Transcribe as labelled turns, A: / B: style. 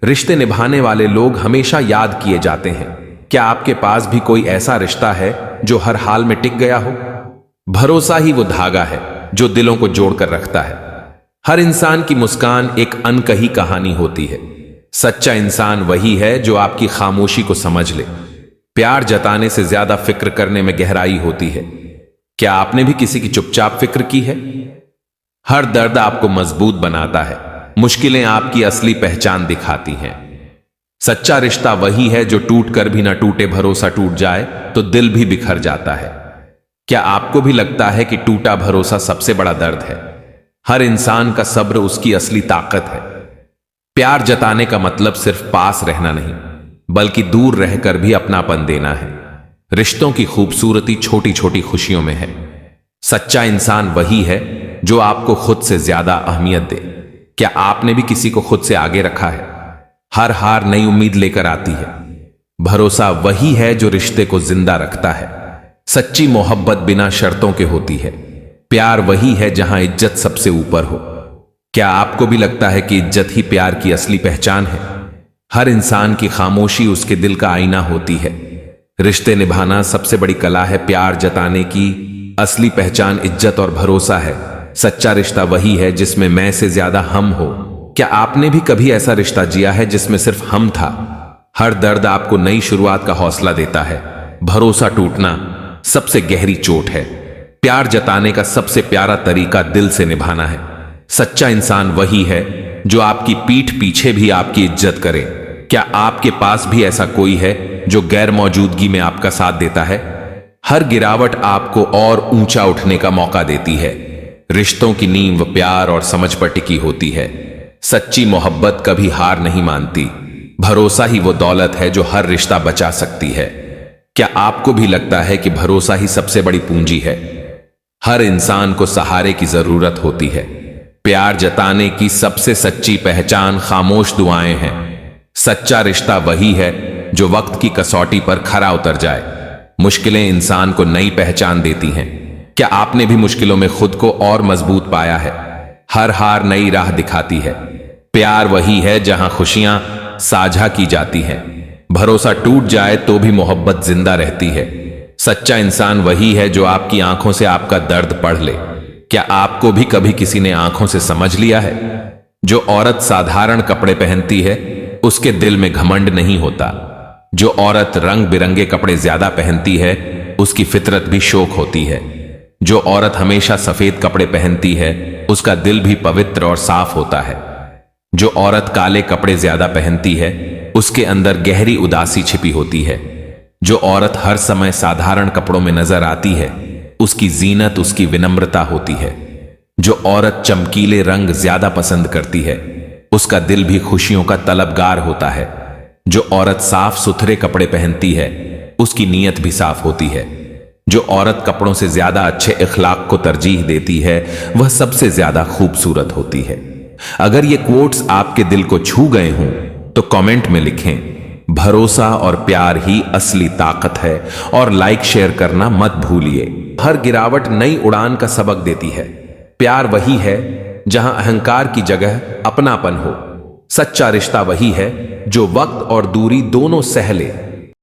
A: रिश्ते निभाने वाले लोग हमेशा याद किए जाते हैं। क्या आपके पास भी कोई ऐसा रिश्ता है जो हर हाल में टिक गया हो? भरोसा ही वो धागा है जो दिलों को जोड़कर रखता है। हर इंसान की मुस्कान एक अनकही कहानी होती है। सच्चा इंसान वही है जो आपकी खामोशी को समझ ले। प्यार जताने से ज्यादा फिक्र करने में गहराई होती है। क्या आपने भी किसी की चुपचाप फिक्र की है? हर दर्द आपको मजबूत बनाता है। मुश्किलें आपकी असली पहचान दिखाती हैं। सच्चा रिश्ता वही है जो टूट कर भी ना टूटे। भरोसा टूट जाए तो दिल भी बिखर जाता है। क्या आपको भी लगता है कि टूटा भरोसा सबसे बड़ा दर्द है? हर इंसान का सब्र उसकी असली ताकत है। प्यार जताने का मतलब सिर्फ पास रहना नहीं, बल्कि दूर रहकर भी अपनापन देना है। रिश्तों की खूबसूरती छोटी छोटी खुशियों में है। सच्चा इंसान वही है जो आपको खुद से ज्यादा अहमियत दे। क्या आपने भी किसी को खुद से आगे रखा है? हर हार नई उम्मीद लेकर आती है। भरोसा वही है जो रिश्ते को जिंदा रखता है। सच्ची मोहब्बत बिना शर्तों के होती है। प्यार वही है जहां इज्जत सबसे ऊपर हो। क्या आपको भी लगता है कि इज्जत ही प्यार की असली पहचान है? हर इंसान की खामोशी उसके दिल का आईना होती है। रिश्ते निभाना सबसे बड़ी कला है। प्यार जताने की असली पहचान इज्जत और भरोसा है। सच्चा रिश्ता वही है जिसमें मैं से ज्यादा हम हो। क्या आपने भी कभी ऐसा रिश्ता जिया है जिसमें सिर्फ हम था? हर दर्द आपको नई शुरुआत का हौसला देता है। भरोसा टूटना सबसे गहरी चोट है। प्यार जताने का सबसे प्यारा तरीका दिल से निभाना है। सच्चा इंसान वही है जो आपकी पीठ पीछे भी आपकी इज्जत करे। क्या आपके पास भी ऐसा कोई है जो गैर मौजूदगी में आपका साथ देता है? हर गिरावट आपको और ऊंचा उठने का मौका देती है। रिश्तों की नींव प्यार और समझ पर टिकी होती है। सच्ची मोहब्बत कभी हार नहीं मानती। भरोसा ही वो दौलत है जो हर रिश्ता बचा सकती है। क्या आपको भी लगता है कि भरोसा ही सबसे बड़ी पूंजी है? हर इंसान को सहारे की जरूरत होती है। प्यार जताने की सबसे सच्ची पहचान खामोश दुआएं हैं। सच्चा रिश्ता वही है जो वक्त की कसौटी पर खरा उतर जाए। मुश्किलें इंसान को नई पहचान देती हैं। क्या आपने भी मुश्किलों में खुद को और मजबूत पाया है? हर हार नई राह दिखाती है। प्यार वही है जहां खुशियां साझा की जाती हैं। भरोसा टूट जाए तो भी मोहब्बत जिंदा रहती है। सच्चा इंसान वही है जो आपकी आंखों से आपका दर्द पढ़ ले। क्या आपको भी कभी किसी ने आंखों से समझ लिया है? जो औरत साधारण कपड़े पहनती है उसके दिल में घमंड नहीं होता। जो औरत रंग बिरंगे कपड़े ज्यादा पहनती है उसकी फितरत भी शौक होती है। जो औरत हमेशा सफेद कपड़े पहनती है उसका दिल भी पवित्र और साफ होता है। जो औरत काले कपड़े ज्यादा पहनती है उसके अंदर गहरी उदासी छिपी होती है। जो औरत हर समय साधारण कपड़ों में नजर आती है उसकी जीनत उसकी विनम्रता होती है। जो औरत चमकीले रंग ज्यादा पसंद करती है उसका दिल भी खुशियों का तलबगार होता है। जो औरत साफ सुथरे कपड़े पहनती है उसकी नीयत भी साफ होती है। जो औरत कपड़ों से ज्यादा अच्छे इखलाक को तरजीह देती है वह सबसे ज्यादा खूबसूरत होती है। अगर ये कोट्स आपके दिल को छू गए हों तो कमेंट में लिखें, भरोसा और प्यार ही असली ताकत है, और लाइक शेयर करना मत भूलिए। हर गिरावट नई उड़ान का सबक देती है। प्यार वही है जहां अहंकार की जगह अपनापन हो। सच्चा रिश्ता वही है जो वक्त और दूरी दोनों सह ले।